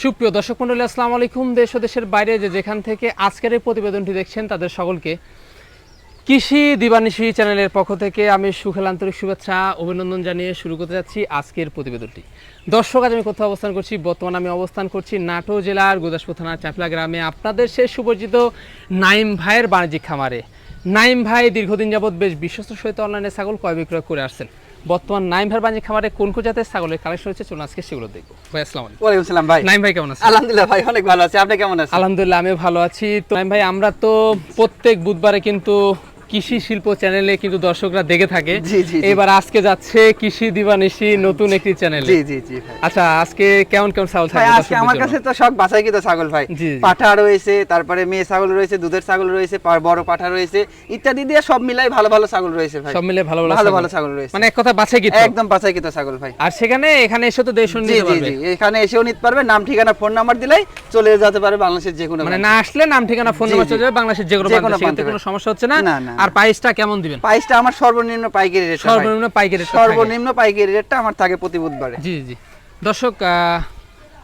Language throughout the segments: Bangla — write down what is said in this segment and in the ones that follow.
সুপ্রিয় দর্শক মণ্ডলী, আসসালামু আলাইকুম। দেশ ও দেশের বাইরে যেখান থেকে আজকের এই প্রতিবেদনটি দেখছেন তাদের সকলকে কৃষি দিবানিশি চ্যানেলের পক্ষ থেকে আমি সুখেল আন্তরিক শুভেচ্ছা অভিনন্দন জানিয়ে শুরু করতে যাচ্ছি আজকের প্রতিবেদনটি। দর্শক, আজ আমি কোথাও অবস্থান করছি? বর্তমানে আমি অবস্থান করছি নাটোর জেলার গুরদাসপুর থানার চাপলা গ্রামে, আপনাদের সেই সুপরিচিত নাইম ভাইয়ের বাণিজ্যিক খামারে। নাইম ভাই দীর্ঘদিন যাবৎ বেশ বিশ্বস্ত সহিত অনলাইনে ছাগল ক্রয় বিক্রয় করে আসছেন। বর্তমান নাইম ভাইয়ের বাণিজ্যিক খামারে কোন কোন জাতের ছাগলের কালেকশন হচ্ছে, চলুন আজকে সেগুলো দেখবো। ভাই আসসালামু আলাইকুম। ওয়ালাইকুম আসসালাম ভাই। নাইম ভাই কেমন আছেন? আলহামদুলিল্লাহ ভাই, অনেক ভালো আছি। আপনি কেমন আছেন? আলহামদুলিল্লাহ আমিও ভালো আছি। তো নাইম ভাই, আমরা তো প্রত্যেক বুধবারে কিন্তু কৃষি শিল্প চ্যানেলে কিন্তু দর্শকরা দেখে থাকে। এবার আজকে যাচ্ছে কৃষি দিবানিশি নতুন একটি চ্যানেলে। জি জি জি ভাই। আচ্ছা, আজকে কেমন কেমন ছাগল ভাই? আজকে আমার কাছে তো সব বাছাইকৃত ছাগল ভাই। পাঠা রয়েছে, তারপরে মেয়ে ছাগল রয়েছে, দুধের ছাগল রয়েছে, বড় পাঠা রয়েছে, ইত্যাদি দিয়ে সব মিলাই ভালো ভালো ছাগল রয়েছে ভাই। সব মিলে ভালো ভালো ছাগল রয়েছে, মানে এক কথা বাছাইকৃত, একদম বাছাইকৃত ছাগল ভাই। আর এখানে এসে তো দেশ নিতে পারবে। জি জি, এখানে এসেও নিতে পারবে। নাম ঠিকানা ফোন নাম্বার দিলেই চলে যেতে পারে বাংলাদেশের যে কোনো, মানে না আসলে নাম ঠিকানা ফোন নাম্বার চলে যাবে বাংলাদেশের যে কোনো প্রান্তে, কোনো সমস্যা হচ্ছে না। আর প্রাইসটা কেমন দিবেন? প্রাইসটা আমার সর্বনিম্ন পাইকারি রেট, সর্বনিম্ন পাইকারি রেটটা আমার থাকে প্রতি বুধবারে। জি জি। দর্শক,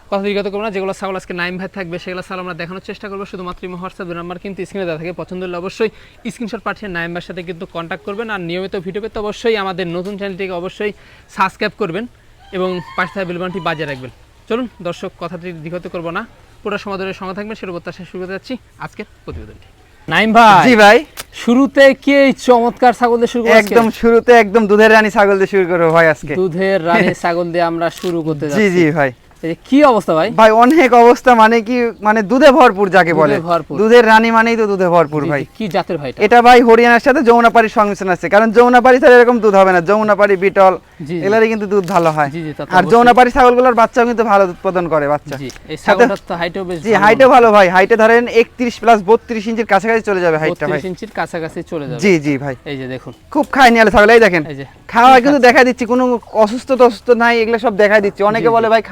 কথা বিগত করবো না, যেগুলো ছাগল আজকে নাইম ভাই থাকবে সেগুলো ছাগল আমরা দেখানোর চেষ্টা করবো। শুধুমাত্র হোয়াটসঅ্যাপ নাম্বার কিন্তু স্ক্রিনে দেওয়া থাকে, পছন্দ হলে অবশ্যই স্ক্রিনশট পাঠিয়ে নাইম ভাইয়ের সাথে কিন্তু কন্ট্যাক্ট করবেন। আর নিয়মিত ভিডিও পেতে অবশ্যই আমাদের নতুন চ্যানেলটিকে অবশ্যই সাবস্ক্রাইব করবেন এবং পাশে থাকা বেল বাটনটি বাজিয়ে রাখবেন। চলুন দর্শক, কথাটি বিগত করবো না, পুরো সময় ধরে সঙ্গে থাকবেন, সেটা প্রত্যাশা শুরু করতে যাচ্ছি আজকের প্রতিবেদনটি। নাইম ভাই। জি ভাই। শুরুতে কি এই চমৎকার ছাগল দিয়ে শুরু করব? একদম শুরুতে একদম দুধের রানী ছাগল দিয়ে শুরু করব ভাই আজকে। দুধের রানী ছাগল দিয়ে আমরা শুরু করতে যাচ্ছি। জি জি ভাই। কি অবস্থা ভাই? ভাই অনেক অবস্থা, মানে কি, মানে দুধে ভরপুর যাকে বলে। দুধের রানী মানেই তো দুধে ভরপুর ভাই। কি জাতের ভাই এটা? ভাই হরিয়ানার সাথে যমুনাপাড়ির সংমিশ্রণ আছে, কারণ যমুনাপাড়ি ছাড়া এরকম দুধ হবে না। যমুনাপাড়ি, বিটল এগুলারই কিন্তু দুধ ভালো হয়। আর যমুনাপাড়ি ছাগলগুলোর বাচ্চাও কিন্তু ভালো উৎপাদন করে বাচ্চা। জি, এই ছাগলটার তো হাইটও বেশ। জি, হাইটও ভালো ভাই। হাইটে ধরেন 31 প্লাস 32 ইঞ্চির কাছাকাছি চলে যাবে হাইটটা ভাই। 32 ইঞ্চির কাছাকাছি চলে যাবে। জি জি ভাই। এই যে দেখুন, খুব খায় নিয়ালে ছাগল। এই দেখেন, খাওয়া কিন্তু দেখা দিচ্ছি, কোনো অসুস্থ নাই, এগুলো সব দেখাই দিচ্ছি। অনেকে বলে ভাই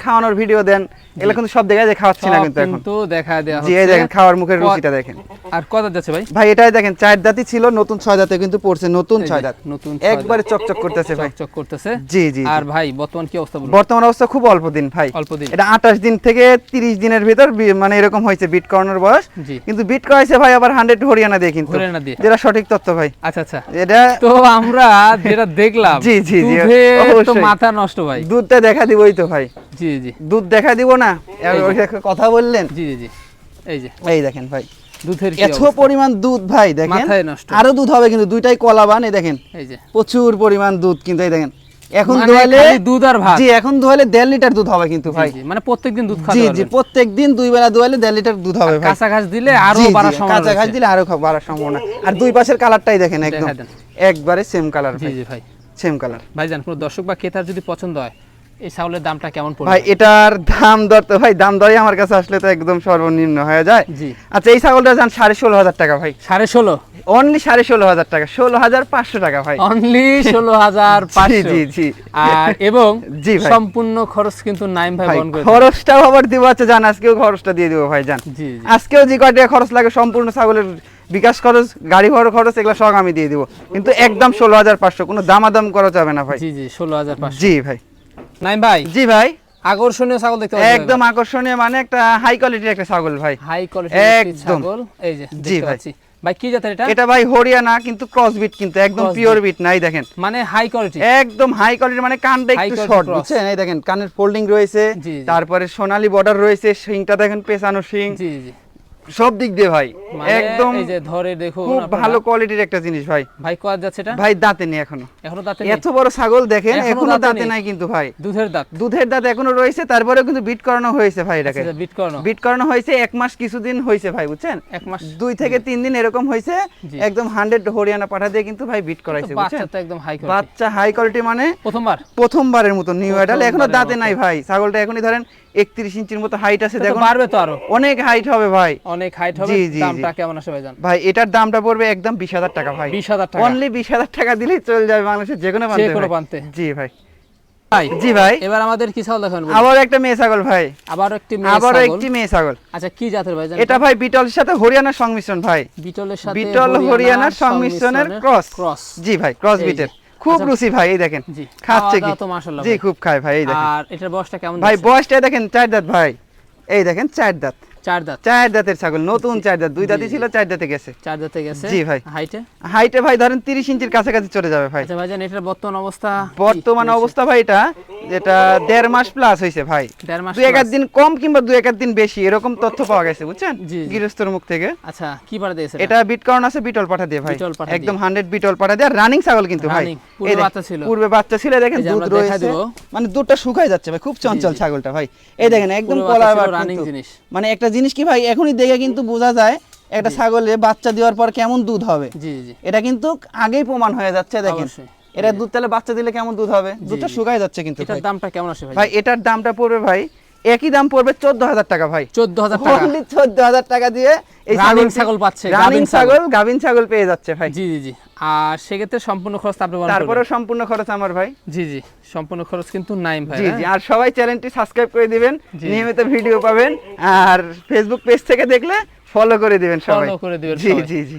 খাওয়ানোর ভিডিও দেন, এগুলো কিন্তু সব দেখা যায়, খাওয়াচ্ছি না কিন্তু এখন তো দেখা দেয়া হচ্ছে। জি, এই দেখেন খাওয়ার মুখের রুচিটা দেখেন। আর কত যাচ্ছে ভাই? ভাই এটাই দেখেন, 4 দাঁতই ছিল, নতুন 6 দাঁতে কিন্তু পড়ছে, নতুন 6 দাঁত, নতুন একবারে চকচক করতেছে ভাই, চকচক করতেছে। জি জি। আর ভাই বর্তমান কি অবস্থা বলুন? বর্তমান অবস্থা খুব অল্প দিন ভাই, অল্প দিন। এটা 28 দিন থেকে 30 দিনের ভিতর মানে এরকম হয়েছে বিট করানোর বয়স। কিন্তু বিট করাইছে ভাই আবার 100 হরিয়ানা দিয়ে, কিন্তু হরিয়ানা দিয়ে, যেটা সঠিক তথ্য ভাই। আচ্ছা আচ্ছা, এটা তো আমরা যেটা দেখলাম। জি জি জি, তো মাথা নষ্ট ভাই। দুধটা দেখা দিবই তো ভাই। জি জি, দুধ দেখা দিব না, কথা বললেন। জি জি, এই দেখেন ভাই, দুধের এত পরিমাণ দুধ ভাই, দেখেন মাথায় নষ্ট। আরো দুধ হবে কিন্তু, দুইটাই কলাবান। এই দেখেন, এই যে প্রচুর পরিমাণ দুধ কিন্তু। এই দেখেন, এখন দোয়ালে দুধ আর ভাত। জি, এখন দোয়ালে 1.5 লিটার দুধ হবে কিন্তু ভাই। মানে প্রত্যেকদিন দুধ খাওয়া। জি জি, প্রত্যেকদিন 2 বেলা দোয়ালে 1.5 লিটার দুধ হবে ভাই। কাঁচা ঘাস দিলে আরো বাড়ার সম্ভাবনা, কাঁচা ঘাস দিলে আরো বাড়ার সম্ভাবনা। আর দুই পাশের কালারটাই দেখেন, একদম একবারে সেম কালার। জি জি ভাই, সেম কালার। ভাইজান, কোনো দর্শক বা ক্রেতার যদি পছন্দ হয়, এই ছাগলের দামটা কেমন পড়বে ভাই? এটার দাম দর তো ভাই, দাম দরই আমার কাছে আসলে তো একদম সর্বনিম্ন হয়ে যায়। জি আচ্ছা, এই ছাগলটা যান 16,500 টাকা ভাই। 16.5? অনলি 16,500 টাকা, 16,500 টাকা ভাই, অনলি 16,500। জি জি। আর এবং জি ভাই, সম্পূর্ণ খরচ কিন্তু নাইম ভাই বহন করে। খরচটাও আবার দিব। আচ্ছা জান, আজকেও খরচটা দিয়ে দিব ভাই, জান। জি জি, আজকেও যে কয়টা খরচ লাগে সম্পূর্ণ ছাগলের বিকাশ খরচ, গাড়ি ভাড়া খরচ, এগুলো সব আমি দিয়ে দিব, কিন্তু একদম 16,500, কোনো দামাদাম করা যাবে না ভাই। জি জি, 16,500। জি ভাই। নাইম ভাই। জি ভাই। আকর্ষণীয় ছাগল দেখতে পাচ্ছেন, একদম আকর্ষণীয়, মানে একটা হাই কোয়ালিটির একটা ছাগল ভাই, হাই কোয়ালিটির ছাগল। এই যে দেখতে পাচ্ছি ভাই, কি জাতের এটা? এটা ভাই হরিয়ানা, কিন্তু ক্রস বিট, কিন্তু একদম পিওর বিট নাই। দেখেন, মানে হাই কোয়ালিটি, একদম হাই কোয়ালিটি, মানে কানটা একটু শর্ট, বুঝছেন? এই দেখেন, কানের ফোল্ডিং রয়েছে, তারপরে সোনালী বর্ডার রয়েছে, শিংটা দেখেন পেছানো শিং। জি জি, সব দিক দিয়ে ভাই একদম, এই যে ধরে দেখুন, খুব ভালো কোয়ালিটির একটা জিনিস ভাই। ভাই কত যাচ্ছে এটা? ভাই দাঁতে নেই এখনো, দাঁতে নেই। এত বড় ছাগল দেখেন, এখনো দাঁতে নাই কিন্তু ভাই। দুধের দাঁত এখনো রয়েছে, তারপরেও কিন্তু বিট করানো হয়েছে ভাই। এটাকে বিট করানো হয়েছে 1 মাস কিছুদিন হয়েছে ভাই, বুঝছেন? 1 মাস 2 থেকে 3 দিন এরকম হয়েছে। একদম 100 হরিয়ানা পাঠা দিয়ে কিন্তু ভাই বিট করাইছে, বুঝছেন? বাচ্চা একদম হাই কোয়ালিটি, বাচ্চা হাই কোয়ালিটি, মানে প্রথমবারের মতো নিউ অ্যাডাল্ট, এখনো দাঁতে নাই ভাই। ছাগলটা এখনই ধরেন 31 ইঞ্চির মতো হাইট আছে, দেখুন। পারবে তো আরো অনেক হাইট হবে ভাই, অনেক হাইট হবে। জি, জি, দামটা জি। কেমন আসে ভাইজান? ভাই এটার দামটা পড়বে একদম 20,000 টাকা ভাই। 20,000 টাকা। অনলি 20,000 টাকা দিলেই চলে যাবে বাংলাদেশের যে কোনো প্রান্তে। যে কোনো ভাই। প্রান্তে। জি ভাই। ভাই জি ভাই। এবার আমাদের কি ছাগল দেখাবেন বলুন? আবার একটা মেয়ে ছাগল ভাই। আবারও একটি মেয়ে আবারও ছাগল। একটি মেয়ে ছাগল। আচ্ছা কি জাতের ভাইজান? এটা ভাই বিটলের সাথে হরিয়ানার সংমিশ্রণ ভাই। বিটলের সাথে বিটল হরিয়ানার সংমিশ্রণের ক্রস। ক্রস। জি ভাই, ক্রস এই যে। বিটের। খুব আচ্ছা। রুচি ভাই, এই দেখেন। জি। খাচ্ছে কি? খাওয়া দাওয়া তো মাশাআল্লাহ জি ভাই। খুব খায় ভাই, এই দেখেন। আর এটার বয়সটা কেমন ভাই যাচ্ছে? বয়সটা দেখেন 4 দাঁত ভাই। এই দেখেন 4 দাঁত। 4 দাঁত। 4 দাঁতের ছাগল, নতুন 4 দাঁত, 2 জি, দাঁতই জি। ছিল 4 দাঁতে গেছে। 4 দাঁতে গেছে। জি ভাই। হাইটে? হাইটে ভাই ধরেন 30 ইঞ্চির কাছাকাছি চলে যাবে ভাই। আচ্ছা ভাইজান এটার বর্তমান অবস্থা কি? বর্তমান অবস্থা ভাই এটা 1.5 মাস প্লাস হইছে ভাই। 1.5 মাস 2-1 plus। দিন কম কিংবা 2-1 দিন বেশি এরকম তথ্য পাওয়া গেছে বুঝছেন জি, জি। গৃহস্থর মুখ থেকে। আচ্ছা কি পাড়া দিয়েছে এটা বিটকর্ন আছে বিটল পাঠা দিয়ে ভাই, বিটল পাঠা একদম 100 বিটল পাঠা দিয়ে। রানিং ছাগল কিন্তু ভাই। Running, পূর্বে এই দেখেন, বাচ্চা ছিল। পূর্বে বাচ্চা ছিল, দেখেন এই যে দুধ আমরা দেখাই রয়েছে, দিব। মানে দুধটা শুকায় যাচ্ছে ভাই, খুব চঞ্চল জি, জি। ছাগলটা ভাই। এই দেখেন একদম পূর্বে কলার বাচ্চা ছিল, বাট running কিন্তু। জিনিস। মানে একটা জিনিস কি ভাই, এখনই দেখে কিন্তু বোঝা যায় একটা ছাগলে বাচ্চা দেওয়ার পর কেমন দুধ হবে। জি জি। এটা কিন্তু আগেই প্রমাণ হয়ে যাচ্ছে, দেখেন অবশ্যই। এটা দুধ তাহলে বাচ্চা দিলে কেমন দুধ হবে, দুধটা জি। শুকায় যাচ্ছে কিন্তু এটার ভাই। দামটা কেমন আসে ভাই? ভাই এটার দামটা পড়বে ভাই, একই দাম পড়বে 14,000 টাকা ভাই। 14,000 টাকা। Only 14,000 টাকা দিয়ে এই Running ছাগল পাচ্ছে, রানিং গাভীন ছাগল, গাভিন ছাগল পেয়ে যাচ্ছে ভাই। জি জি জি। আর সেক্ষেত্রে সম্পূর্ণ খরচ আপনি বহন করবেন? তারপরেও সম্পূর্ণ খরচ আমার ভাই। জি জি, সম্পূর্ণ খরচ কিন্তু নাইম ভাই। জি হ্যাঁ? জি, আর সবাই চ্যানেলটি সাবস্ক্রাইব করে দিবেন, জি। নিয়মিত ভিডিও পাবেন, আর ফেসবুক পেজ থেকে দেখলে ফলো করে দিবেন সবাই। Follow করে দিবেন জি সবাই। জি জি।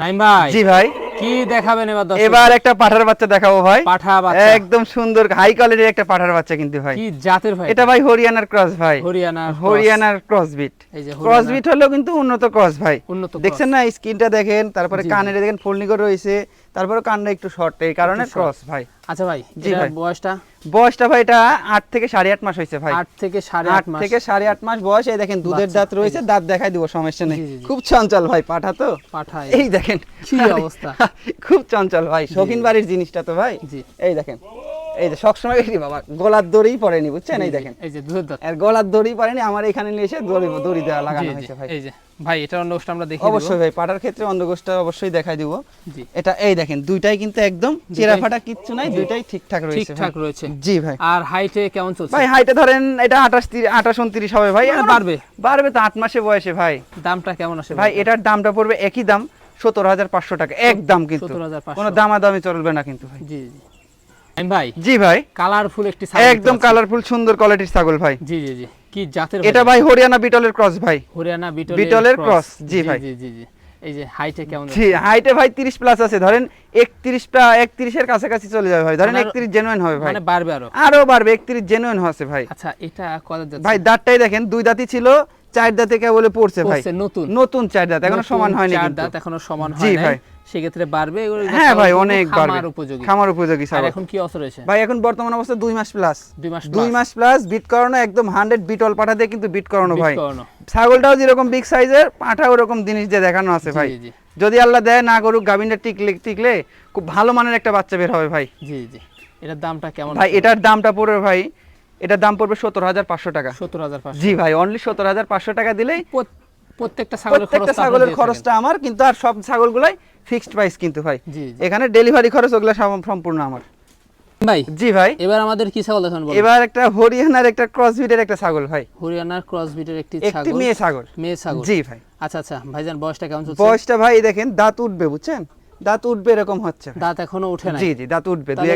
নাইম ভাই জি ভাই, কি দেখাবেন এবার দর্শক? এবার একটা পাঠার বাচ্চা দেখাবো ভাই। পাঠা বাচ্চা। একদম সুন্দর হাই কোয়ালিটির একটা পাঠার বাচ্চা কিন্তু ভাই। কি জাতের ভাই? এটা ভাই হরিয়ানার ক্রস ভাই। হরিয়ানার cross। হরিয়ানার ক্রস বিট। এই যে ক্রস হরিয়ানার বিট হলেও কিন্তু উন্নত ক্রস ভাই। উন্নত cross। দেখছেন না স্কিনটা দেখেন, তারপরে জি, জি। কানের দেখেন ফোল্ডিং রয়েছে, তারপরে কানটা একটু শর্ট, এই কারণে একটু short। ক্রস ভাই। আচ্ছা ভাই জি এটার ভাই। বয়সটা? বয়সটা ভাই এটা 8 থেকে 8.5 মাস হয়েছে ভাই। 8 থেকে 8 8.5 মাস। থেকে 8.5 মাস বয়স। এই দেখেন দুধের বাচ্চা, দাঁত রয়েছে, দাঁত দেখাই দিব, সমস্যা নেই। জি, জি, জি। খুব চঞ্চল ভাই পাঠা তো। পাঠা এই দেখেন কি অবস্থা। খুব চঞ্চল ভাই, শৌখিন বাড়ির জিনিসটা তো ভাই। জি। এই দেখেন, এই যে সবসময় কি বাবা গলার দড়িই পড়েনি বুঝছেন, এই দেখেন এই যে দুধের দাঁত। আর গলার দড়ি পড়েনি, আমার এখানে নিয়ে এসে দড়ি দেওয়া লাগানো জি, জি, হয়েছে ভাই। এই যে ভাই এটা অন্য গোষ্ঠ আমরা দেখিয়ে দেব। অবশ্যই ভাই, পাটার ক্ষেত্রে অন্ডকোষটা অবশ্যই দেখাই দিব। জি। এটা এই দেখেন দুইটাই কিন্তু একদম চেরা ফাটা কিচ্ছু নাই, দুইটাই ঠিকঠাক রয়েছে ঠিকঠাক ভাই। রয়েছে। জি ভাই। আর হাইটে কেমন চলছে? ভাই হাইটে ধরেন এটা 28-29 হবে ভাই। মানে এখনো বাড়বে। বাড়বে তো 8 মাসে বয়সে ভাই। দামটা কেমন আসে ভাই এটার দামটা পড়বে একই দাম 17,500 টাকা, একদম কিন্তু 17,500 কোনো দামাদামি চলবে না কিন্তু ভাই। জি জি। নাইম ভাই জি ভাই, কালারফুল একটি ছাগল একদম দেখতে পাচ্ছি। কালারফুল সুন্দর কোয়ালিটির ছাগল ভাই। জি জি জি। কি জাতের এটা ভাই হরিয়ানা বিটলের ক্রস ভাই। হরিয়ানা বিটলের cross, জি ভাই। জি জি জি। এই যে হাইটে কেমন জি হাইটে ভাই 30 প্লাস আছে, ধরেন 31 এর কাছাকাছি চলে যাবে ভাই, ধরেন মানে 31 জেনুইন হবে ভাই, মানে বাড়বে আরো? আরো বাড়বে, 31 জেনুইন হচ্ছে ভাই। আচ্ছা এটা কত যাচ্ছে? ভাই দাঁতটাই দেখেন, 2 দাঁতই ছিল, 4 দাঁতে কেবলে পড়ছে ভাই, পড়ছে, নতুন। নতুন 4 দাঁত, এখনো নতুন সমান হয়নি চার কিন্তু। দাঁত এখনো সমান জি হয় নাই। ভাই। সেক্ষেত্রে বাড়বে এগুলো হ্যাঁ ভাই ছাগল অনেক কিন্তু বাড়বে, খামার উপযোগী। খামার উপযোগী আর ছাগল। এখন কি অবস্থা রয়েছে? ভাই এখন বর্তমান অবস্থা 2 মাস প্লাস, 2 মাস 2 মাস প্লাস বিট করানো, একদম 100 বিটল পাঠা দিয়ে কিন্তু বিট করানো বিট ভাই। করানো। ছাগলটাও যেরকম বিগ সাইজের, পাঠা ওরকম জিনিস দিয়ে দেখানো আছে ভাই। জি জি যদি আল্লাহ দেয় না করুক, গাভিনটা টিকলে খুব ভালো মানের একটা বাচ্চা বের হবে ভাই। জি জি। এটার দামটা কেমন? ভাই এটার দামটা পড়বে ভাই, এটার দাম পড়বে 17,500 টাকা। 17,500। জি ভাই, অনলি 17,500 টাকা দিলেই প্রত্যেকটা ছাগলের প্রত্যেকটা খরচ ছাগলের খরচটা আমার, কিন্তু আর সব ছাগলগুলাই ফিক্সড প্রাইস কিন্তু ভাই। জি জি। এখানে ডেলিভারি খরচ ওগুলা সম্পূর্ণ আমার। ভাই জি ভাই, এবার আমাদের কি ছাগল দেখান বলুন? এবার একটা হরিয়ানার একটা ক্রস ব্রিডের একটা ছাগল ভাই, হরিয়ানার ক্রস বিটের একটি একটি ছাগল। মেয়ে ছাগল। মেয়ে ছাগল। জি ভাই। আচ্ছা আচ্ছা ভাইজান বয়সটা কেমন চলছে? বয়সটা ভাই দেখেন, দাঁত উঠবে বুঝছেন, দাঁত উঠবে এরকম হচ্ছে ভাই। দাঁত এখনো উঠে নাই। জি জি, দাঁত উঠবে তাহলে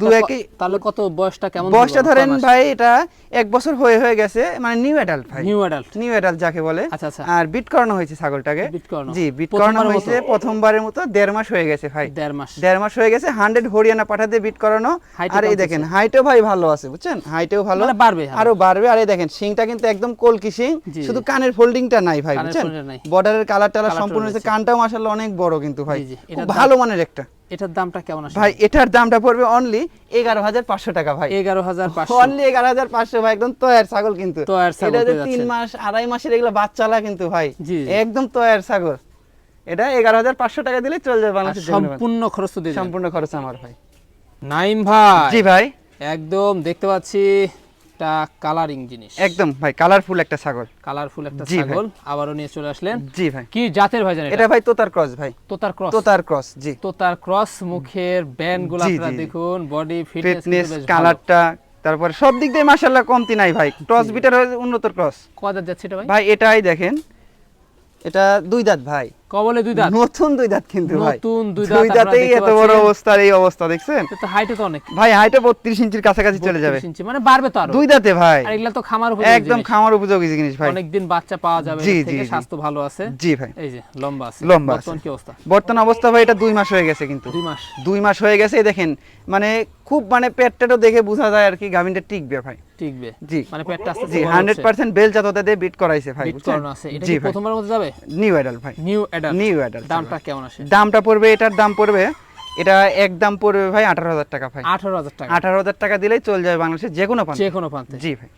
দু একেই। তাহলে কত বয়সটা কেমন? বয়সটা ধরেন ভাই এটা 1 বছর হয়ে গেছে, মানে নিউ অ্যাডাল্ট ভাই, নিউ অ্যাডাল্ট। নিউ অ্যাডাল্ট যাকে বলে। আচ্ছা আচ্ছা। আর বিট করানো হয়েছে ছাগলটাকে। বিট করানো। জি, বিট করানো প্রথমবারের হয়েছে মতো? প্রথমবারের মতো, 1.5 মাস হয়ে গেছে ভাই। 1.5 মাস। 1.5 মাস হয়ে গেছে, 100 হরিয়ানা পাঠা দিয়ে বিট করানো। Height এ আর এই কম দেখেন চলছে? হাইটও ভাই ভালো আছে বুঝছেন, হাইটেও ভালো, মানে বাড়বে আরো। আরো বাড়বে। আর এই দেখেন শিংটা কিন্তু একদম কলকি শিং, জি, শুধু জি। কানের ফোল্ডিংটা নাই ভাই কানের বুঝছেন, folding নাই। বর্ডারের কালার টালার কালারটা সম্পূর্ণ হয়েছে, রয়েছে। কানটাও মাশাআল্লাহ অনেক বড় কিন্তু ভাই, জি, জি। খুব এটার ভালো মানের একটা। এটার দামটা কেমন আসে? ভাই এটার দামটা পড়বে অনলি 11,500 টাকা ভাই। 11,500। অনলি 11,500 ভাই, একদম তয়ার ছাগল কিন্তু। তয়ার ছাগল এটা যে পেয়ে 3 যাচ্ছেন। মাস 2.5 মাসের এগুলো বাচ্চালা কিন্তু ভাই, জি, জি। একদম তয়ার ছাগল। এটা 11,500 টাকা দিলে চলে যাবে আর বাংলাদেশের যে কোনো প্রান্তে। সম্পূর্ণ খরচ তো দিয়ে দিবেন। সম্পূর্ণ খরচ আমার ভাই। নাইম ভাই জি ভাই, একদম দেখতে পাচ্ছি একটা কালারিং জিনিস, একদম ভাই কালারফুল একটা ছাগল। কালারফুল একটা জি ভাই। ছাগল আবারও নিয়ে চলে আসলেন। জি ভাই, কি জাতের ভাই জানেন? এটা ভাই তোতার ক্রস ভাই, তোতার ক্রস। তোতার ক্রস। জি, তোতার ক্রস, মুখের ব্যান্ড গুলো জি, আপনারা জি, জি। দেখুন, বডি ফিটনেস ফিটনেস, কালারটা, তারপরে সব দিক দিয়ে মাশাআল্লাহ কমতি নাই ভাই। ক্রস বিটার উন্নত ক্রস কত যাচ্ছে এটা ভাই? ভাই। এটাই দেখেন এটা দুই দাঁত ভাই, কবলে দুই দাঁত, নতুন দুই দাঁত কিন্তু ভাই, নতুন দুই দুই দাঁত। দাঁতেই এত বড় অবস্থা, এই অবস্থা দেখছেন? এটা তো হাইটে তো অনেক ভাই, হাইটে 32 ইঞ্চির কাছাকাছি চলে যাবে, 32 ইঞ্চি, মানে বাড়বে তো আরো। দুই দাঁতে ভাই, আর এগুলা তো খামার উপযোগী একদম জিনিস। খামার উপযোগী জিনিস ভাই, অনেকদিন বাচ্চা পাওয়া যাবে, জি, এর জি, থেকে জি। স্বাস্থ্য ভালো আছে। জি ভাই, এই যে লম্বা আছে, লম্বা আছে। বর্তমান কি অবস্থা? বর্তমান অবস্থা ভাই এটা 2 মাস হয়ে গেছে, কিন্তু 2 মাস, 2 মাস হয়ে গেছে। এই দেখেন মানে খুব মানে পেটটাও দেখে বোঝা যায় আর কি গাভিনটা টিকবে ভাই। টিকবে, জি মানে পেটটা আস্তে আস্তে জি, বড় হচ্ছে। 100% বেল জাততা দিয়ে বিট করাইছে ভাই, বিট বুঝছেন? করানো আছে। এটা জি কি ভাই, প্রথমবার মতো যাবে? নিউ অ্যাডাল্ট ভাই, নিউ অ্যাডাল্ট। New adult. দামটা কেমন আসে? দামটা পড়বে, এটার দাম পড়বে, এটা একদম পড়বে ভাই 18,000 টাকা ভাই। 18,000 টাকা। 18,000 টাকা দিলেই চলে যাবে বাংলাদেশের যে কোনো প্রান্তে। যে কোনো প্রান্তে। জি ভাই।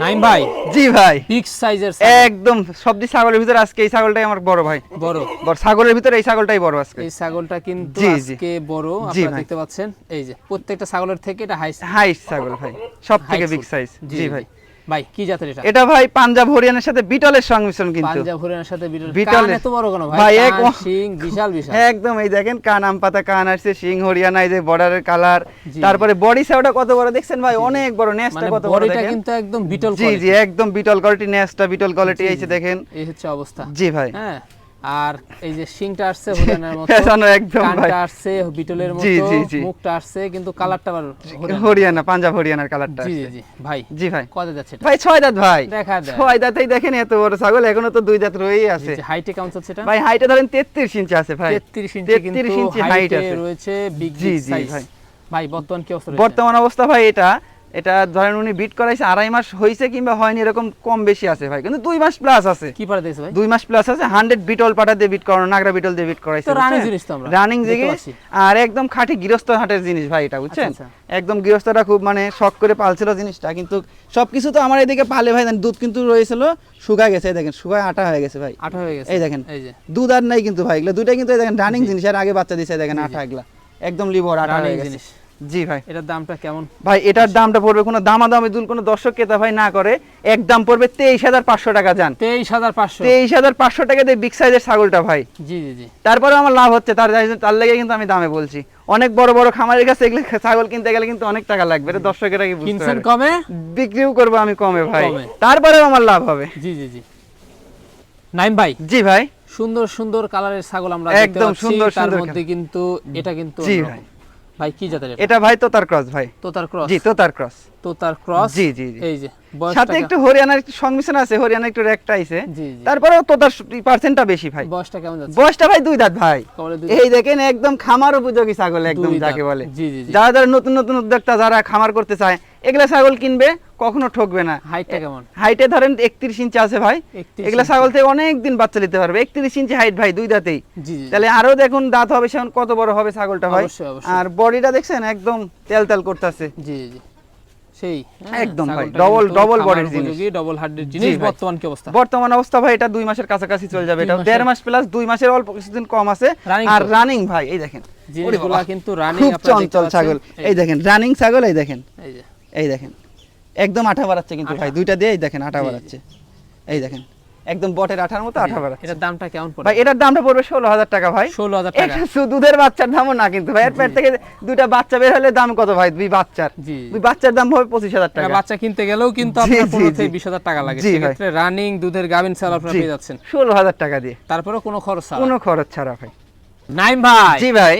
নাইম ভাই, জি ভাই, বিগ সাইজের একদম সবজি ছাগলের ভিতরে আজকে এই ছাগলটাই আমার বড় ভাই, বড়। বড় ছাগলের ভিতরে এই ছাগলটাই বড় আজকে। এই ছাগলটা কিন্তু জি, জি। আজকে বড়, জি আপনারা ভাই। দেখতে পাচ্ছেন। এই যে প্রত্যেকটা ছাগলের থেকে এটা হাইট ছাগল ভাই, সব থেকে Height বিগ full। সাইজ। জি ভাই। ভাই কি জাতের এটা? এটা ভাই পাঞ্জাব হরিয়ানার সাথে বিটলের সংমিশ্রণ কিন্তু। পাঞ্জাব হরিয়ানার সাথে বিটল। বিটলের। কান এত বড় কেন ভাই? ভাই, কান, শিং বিশাল বিশাল। একদম এই দেখেন কান আম পাতা কান আসছে, সিং হরিয়ানা, এই যে বর্ডারের কালার, জি, তারপরে বডি সাইজটা কত বড় দেখছেন ভাই, অনেক বড়, নেসটা মানে কত বড় বডিটা দেখেন। কিন্তু একদম বিটল জি জি, কোয়ালিটি। একদম বিটল কোয়ালিটি, নেসটা বিটল কোয়ালিটি, এই যে দেখেন। এই হচ্ছে অবস্থা। জি ভাই। হ্যাঁ, আর এই যে শিংটা আসছে হরিয়ানার মতো, পেছনে একদম ভাই, কানটা আসছে বিটলের জি, মতো, জি, জি। মুখটা আসছে, কিন্তু কালারটা আবার হরিয়ানা। হরিয়ানা, পাঞ্জাব হরিয়ানার কালারটা। জি জি জি ভাই। জি ভাই। কত যাচ্ছে এটা? ভাই 6 দাঁত ভাই, দেখা দেয়। 6 দাঁতেই দেখেন এত বড় ছাগল, এখনো তো 2 দাঁত রয়েই আছে হাইটে কেমন হচ্ছে এটা? ভাই। হাইটে ধরেন 33 ইঞ্চি আছে ভাই, 33 ইঞ্চি, কিন্তু 33 ইঞ্চি হাইট হাইটে আছে রয়েছে বিগ জি, বিগ জি সাইজ। ভাই। ভাই বর্তমান কি অবস্থা রয়েছে? বর্তমান অবস্থা ভাই এটা ধরেন উনি বিট করাইছে 2.5 মাস হয়েছে কিংবা হয়নি, এরকম কম বেশি আছে ভাই, কিন্তু 2 মাস প্লাস আছে। কি পারে দেখছ ভাই? 2 মাস প্লাস আছে। 100 বিটল পাটা দিয়ে বিট করানো, নাগরা বিটল দিয়ে বিট করাইছে, তো রানিং জিনিস তো আমরা রানিং দেখতে জিনিস, পাচ্ছি। আর একদম খাঁটি গৃহস্থ হাটের জিনিস ভাই এটা, বুঝছেন? আচ্ছা, একদম গৃহস্থরা খুব মানে শখ করে পালছিল জিনিসটা, কিন্তু সবকিছু তো আমার এদিকে পালে ভাই, দুধ কিন্তু রয়েছিল, শুকায় গেছে, এই দেখেন শুকায় আটা হয়ে গেছে ভাই, আঠা হয়ে গেছে। এই দেখেন এই যে দুধ আর নাই কিন্তু ভাই, এগুলো দুইটা কিন্তু এই দেখেন রানিং জি। জিনিস, আর আগে বাচ্চা দিছে, এই দেখেন জি, জি। আটা, এগুলা একদম লিভার আটা রানিং হয়ে গেছে। জিনিস। জি ভাই। এটার দামটা কেমন? ভাই এটার দামটা পড়বে, কোনো দামাদামি দুল কোনো দর্শক ক্রেতা ভাই না করে, একদম পড়বে 23,500 টাকা। যান 23,500। 23,500 টাকা দিয়ে বিগ সাইজের ছাগলটা ভাই। জি জি জি। তারপরে আমার লাভ হচ্ছে, তার লেগে কিন্তু আমি দামে বলছি। অনেক বড় বড় খামারের কাছে এগুলো ছাগল কিনতে গেলে কিন্তু অনেক টাকা লাগবে, এটা দর্শকেরা কি বুঝতে কিনছেন পারে। কমে, বিক্রিও করবো আমি কমে ভাই, কমে। তারপরেও আমার লাভ হবে। জি জি জি। নাইম ভাই, জি ভাই, সুন্দর সুন্দর কালারের ছাগল আমরা দেখতে একদম পাচ্ছি, সুন্দর তার সুন্দর মধ্যে কিন্তু এটা কিন্তু জি অন্যরকম। ভাই। ভাই কি জাতের এটা? এটা ভাই তোতার ক্রস ভাই। তোতার ক্রস। জি, তোতার ক্রস। তোতার ক্রস। জি জি জি। এই যে বয়সটা সাথে একটু হরিয়ানার একটু সংমিশ্রণ আছে, হরিয়ানা একটু রেকটা আইছে, জি জি। তারপরেও তোতার পার্সেন্টটা বেশি ভাই। বয়সটা কেমন যাচ্ছে? বয়সটা ভাই 2 দাঁত ভাই, কবলে দুই এই দেখেন একদম খামার উপযোগী ছাগল, একদম দুই যাকে দাঁত। বলে। জি জি জি। যারা যারা নতুন নতুন উদ্যোক্তা যারা খামার করতে চায়, এগুলা ছাগল কিনবে, কখনো ঠকবে না। হাইটটা কেমন? হাইটে ধরেন 31 ইঞ্চি আছে ভাই, 31 এগুলা ইঞ্চি। ছাগল থেকে অনেক দিন বাচ্চা নিতে পারবে। 31 ইঞ্চি হাইট ভাই, 2 দাঁতেই। জি জি। তাহলে আরো দেখুন দাঁত হবে, সেমন কত বড় হবে ছাগলটা ভাই। অবশ্যই, অবশ্যই। আর বডিটা দেখছেন একদম তেল তেল করতেছে। জি জি। সেই একদম ভাই, double body র জিনিস। ডবল হার্ডের জি জিনিস। ভাই। বর্তমান কি অবস্থা? বর্তমান অবস্থা ভাই এটা 2 মাসের কাছাকাছি চলে যাবে, 2 এটা মাসের। 1.5 মাস প্লাস, 2 মাসের অল্প কিছুদিন কম আছে। Running আর তো? রানিং ভাই, এই দেখেন জিনিসগুলা কিন্তু রানিং, খুব আপনারা দেখতে চঞ্চল পাচ্ছেন। ছাগল, এই দেখেন রানিং ছাগল, এই দেখেন, এই যে এই দেখেন একদম আঠা বাড়াচ্ছে কিন্তু ভাই, আঠা। দুইটা দিয়ে এই দেখেন আঠা জি, জি। বাড়াচ্ছে, এই দেখেন একদম বটের আঠার মতো আঠা বাড়াচ্ছে। এটার দামটা কেমন পড়ে? ভাই এটার দামটা পড়বে 16,000 টাকা ভাই। 16,000 টাকা। এটা শুধু দুধের বাচ্চার দামও না কিন্তু ভাই, এর পেট থেকে দুইটা বাচ্চা বের হলে দাম কত ভাই? 2 বাচ্চার, জি, জি। 2 বাচ্চার দাম হবে 25,000 একটা টাকা। বাচ্চা কিনতে গেলেও কিন্তু জি, আপনার জি, 15 জি। থেকে 20,000 টাকা লাগে। জি ভাই। সেক্ষেত্রে রানিং দুধের গাভিন ছাড়া আপনারা জি, পেয়ে যাচ্ছেন 16,000 টাকা দিয়ে, তারপরেও কোনো খরচ ছাড়া। কোনো খরচ ছাড়া ভাই। নাইম ভাই, জি ভাই,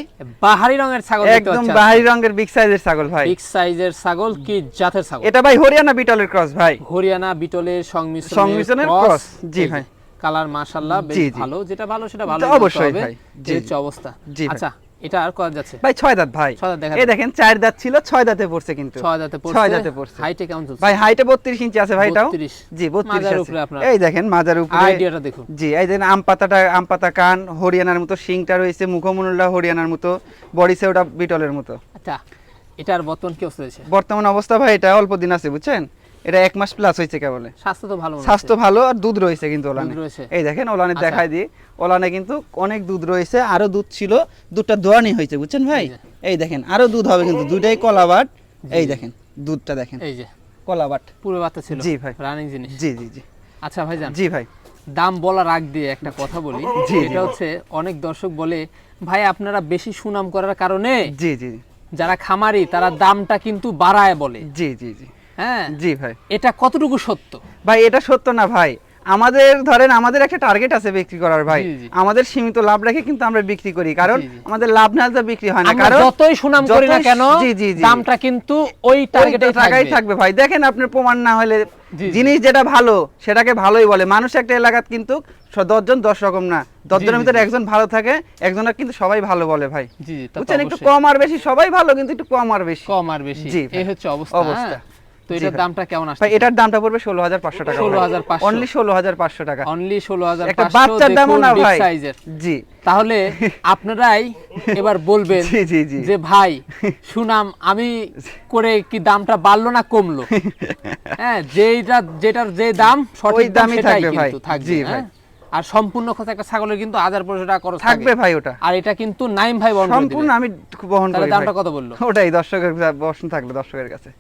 বাহারি রঙের ছাগল দেখতে একদম পাচ্ছি। বাহারি রঙের বিগ সাইজের ছাগল ভাই। বিগ সাইজের ছাগল, কি জাতের ছাগল? এটা ভাই হরিয়ানা বিটলের ক্রস ভাই, হরিয়ানা বিটলের সংমিশ্রণের cross, জি ভাই। কালার মাশাআল্লাহ বেশ জি, জি। ভালো, যেটা ভালো সেটা ভালো তো অবশ্যই ভাই, জি, এই হচ্ছে অবস্থা। জি ভাই। আচ্ছা, এটা আর কত যাচ্ছে? ভাই 6 দাঁত ভাই, 6 দাঁত দেখা এই দেখেন 4 দাঁত ছিল, 6 দাঁতে পড়ছে কিন্তু, 6 দাঁতে পড়ছে। 6 দাঁতে পড়ছে হাইটে কেমন চলছে? ভাই। হাইটে 32 ইঞ্চি আছে ভাই, এটাও 32 জি 32 মাজার আছে। উপরে আপনার। এই দেখেন মাজার উপরে, আইডিয়াটা দেখুন। জি এই দেখেন আম পাতা কান হরিয়ানার মতো, শিংটা রয়েছে, মুখমণ্ডলটা হরিয়ানার মতো, বডি সেওটা বিটলের মতো। আচ্ছা, এটার বর্তমান কি অবস্থা রয়েছে? বর্তমান অবস্থা ভাই এটা অল্প দিন আছে, বুঝছেন? এটা 1 মাস প্লাস হয়েছে কেবলে। স্বাস্থ্য তো ভালো মনে স্বাস্থ্য হচ্ছে। ভালো, আর দুধ রয়েছে কিন্তু ওলানে। দুধ রয়েছে। এই দেখেন ওলানে আচ্ছা। দেখাই দিই, ওলানে কিন্তু অনেক দুধ রয়েছে, আরো দুধ ছিল, দুধটা দোয়ানি হয়েছে, বুঝছেন ভাই? এই যে। এই দেখেন আরো দুধ হবে কিন্তু, দুইটাই কলাবাট। এই দেখেন দুধটা দেখেন, এই যে কলাবাট। পুরো বাচ্চা ছিল। জি ভাই। রানিং জিনিস। জি জি জি আচ্ছা ভাইজান, জি ভাই। দাম বলার আগ দিয়ে একটা কথা বলি। জি, জি। এটা হচ্ছে অনেক দর্শক বলে, ভাই আপনারা বেশি সুনাম করার কারণে জি জি যারা খামারি তারা দামটা কিন্তু বাড়ায় বলে। জি জি জি হ্যাঁ, জি ভাই। এটা কতটুকু সত্য? ভাই এটা সত্য না ভাই, আমাদের ধরেন আমাদের একটা টার্গেট আছে বিক্রি করার ভাই, জি, জি। আমাদের সীমিত লাভ রেখে কিন্তু আমরা বিক্রি করি, কারণ জি, জি। আমাদের লাভ না হলে বিক্রি হয় না, আমরা কারণ যতই সুনাম করি না কেন জি জি জি দামটা কিন্তু ওই টার্গেটেই টাকাই থাকবে। থাকবে ভাই। দেখেন আপনার প্রমাণ না হলে জি, জি। জিনিস যেটা ভালো সেটাকে ভালোই বলে মানুষ। একটা এলাকাত কিন্তু 10 জন 10 রকম না, 10 জি, জনের জি, ভিতরে জি। একজন ভালো থাকে, একজনের কিন্তু সবাই ভালো বলে ভাই। জি, জি, তা তো বুঝছেন, একটু অবশ্যই। কম আর বেশি সবাই ভালো, কিন্তু একটু কম আর বেশি। কম আর বেশি জি ভাই, এই হচ্ছে অবস্থা। অবস্থা। হ্যাঁ? তো জি এটার ভাই। দামটা কেমন আসছে? ভাই এটার দামটা পড়বে 16,500 টাকা। 16,500 অনলি 16,500 টাকা। অনলি 16,500 একটা বাচ্চার দামও না ভাই। সাইজের। জি তাহলে আপনারাই এবার বলবেন জি জি জি যে ভাই সুনাম আমি করে কি দামটা বাড়লো না কমলো? হ্যাঁ, যেটার যে দাম ওই সঠিক দাম দামই সেটাই থাকবে ভাই। কিন্তু থাকবে। জি হ্যাঁ? ভাই। আর সম্পূর্ণ খরচ একটা ছাগলের কিন্তু 1,500 টাকা খরচ থাকবে ভাই ওটা। আর এটা কিন্তু নাইম ভাই বহন করে সম্পূর্ণ দিবে। আমি বহন তাহলে করি দামটা ভাই। কত বললো? ওটাই দর্শকের বসন থাকলো দর্শকের কাছে।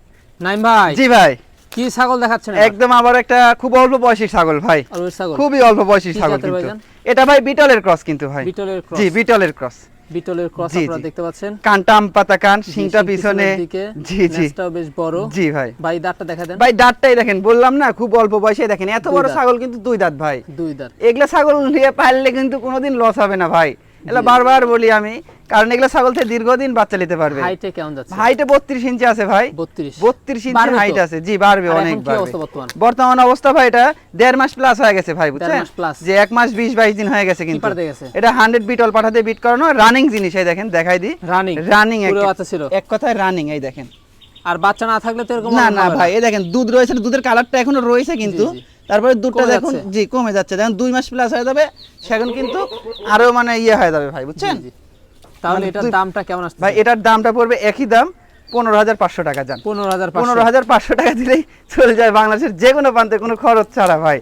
নাইম ভাই জি ভাই, কি ছাগল দেখাচ্ছেন? একদম আবার একটা খুব অল্প বয়সী ছাগল ভাই, আর ওই ছাগল খুবই অল্প বয়সী কি ছাগল জাতের কিন্তু ভাইজান? এটা ভাই বিটলের ক্রস কিন্তু ভাই। বিটলের ক্রস। জি বিটলের ক্রস। বিটলের ক্রস জি, আপনারা জি। দেখতে পাচ্ছেন। কানটা আম পাতা কান, জি, শিংটা শিং পিছনে। পিছনের দিকে, জি জি নেজটাও বেশ বড়। জি ভাই। ভাই দাঁতটা দেখা দেন। ভাই দাঁতটাই দেখেন, বললাম না খুব অল্প বয়সে, দেখেন এত দুই বড় দাঁত। ছাগল কিন্তু 2 দাঁত ভাই। 2 দাঁত। এগুলা ছাগল নিয়ে পাললে কিন্তু কোনোদিন লস হবে না ভাই, এগুলা বারবার বলি আমি, কারণ এগুলা ছাগল থেকে দীর্ঘদিন বাচ্চা নিতে পারবে। হাইটে কেমন যাচ্ছে? হাইটে 32 ইঞ্চি আছে ভাই। 32 ইঞ্চি বাড়বে তো? হাইট আছে। জি বাড়বে, আর অনেক এখন কি বাড়বে। অবস্থা বর্তমান? বর্তমান অবস্থা ভাই এটা 1.5 মাস প্লাস হয়ে গেছে ভাই, 1.5 বুঝছেন মাস plus। যে 1 মাস 20-22 দিন হয়ে গেছে কিন্তু। কি পাঠাতে গেছে? এটা 100 বিটল পাঠাতে বিট করানো রানিং জিনিস, এই দেখেন দেখাই দি। রানিং। রানিং পুরো বাচ্চা ছিল। এক কথায় রানিং, এই দেখেন। আর বাচ্চা না থাকলে তো এরকম না হবে না ভাই, এই দেখেন দুধ রয়েছে, দুধের কালারটা এখনো রয়েছে কিন্তু, জি, জি। তারপরে দুধটা কমে দেখুন যাচ্ছে। জি কমে যাচ্ছে, দেখুন 2 মাস প্লাস হয়ে যাবে সেখন কিন্তু আরো মানে ইয়ে হয়ে যাবে ভাই, বুঝছেন। জি, জি। তাহলে মানে এটার দুই- দামটা কেমন আসছে? ভাই এটার দামটা পড়বে একই দাম 15,500 টাকা। যান 15,500। 15,500 টাকা দিলেই চলে যায় বাংলাদেশের যে কোনো প্রান্তে, কোনো খরচ ছাড়া ভাই।